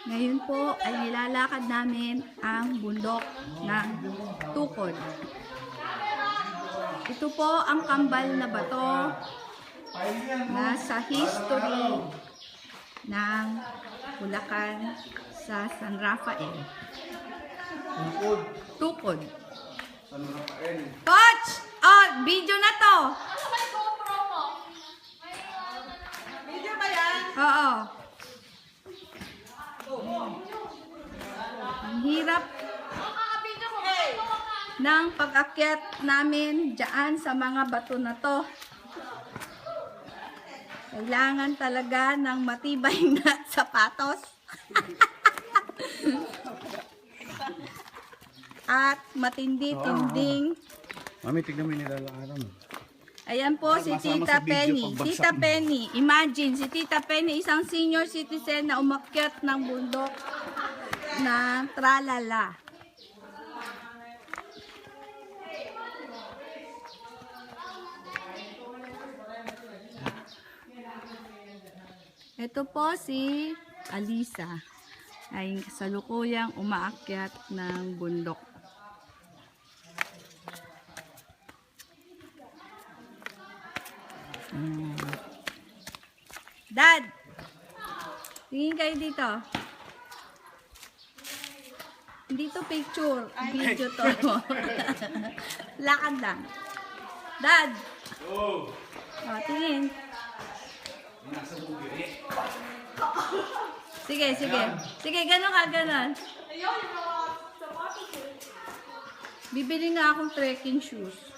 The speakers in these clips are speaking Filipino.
Ngayon po ay nilalakad namin ang bundok ng Tukod. Ito po ang kambal na bato na sa history ng Bulacan sa San Rafael. Tukod. San Rafael. Coach! Oh, video na to! Video ba yan? Oo. Ang hirap ng pag-akyat namin dyan sa mga bato na to. Kailangan talaga ng matibay na sapatos. At matindi-tinding. Mami, tignan mo yung nilalakaran mo. Ayan po si Masama Tita sa video Penny. pagbagsak Tita mo. Penny, imagine si Tita Penny, isang senior citizen na umakyat ng bundok na tralala. Ito po si Alisa ay kasalukuyang umaakyat ng bundok. Dad! Tingin kayo dito. Hindi to picture. Video to. Lakad lang. Dad! Oh, tingin. Sige, sige. Sige, gano'n ka, gano'n. Bibili nga akong trekking shoes.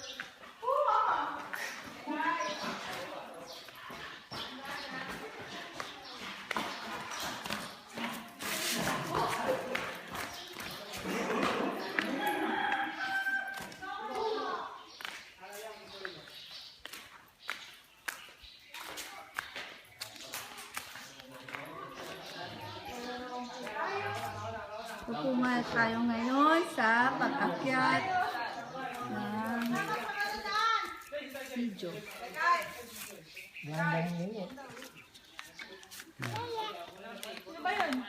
Pupunga tayo ngayon sa pag-akyat ng video. Ano ba yun?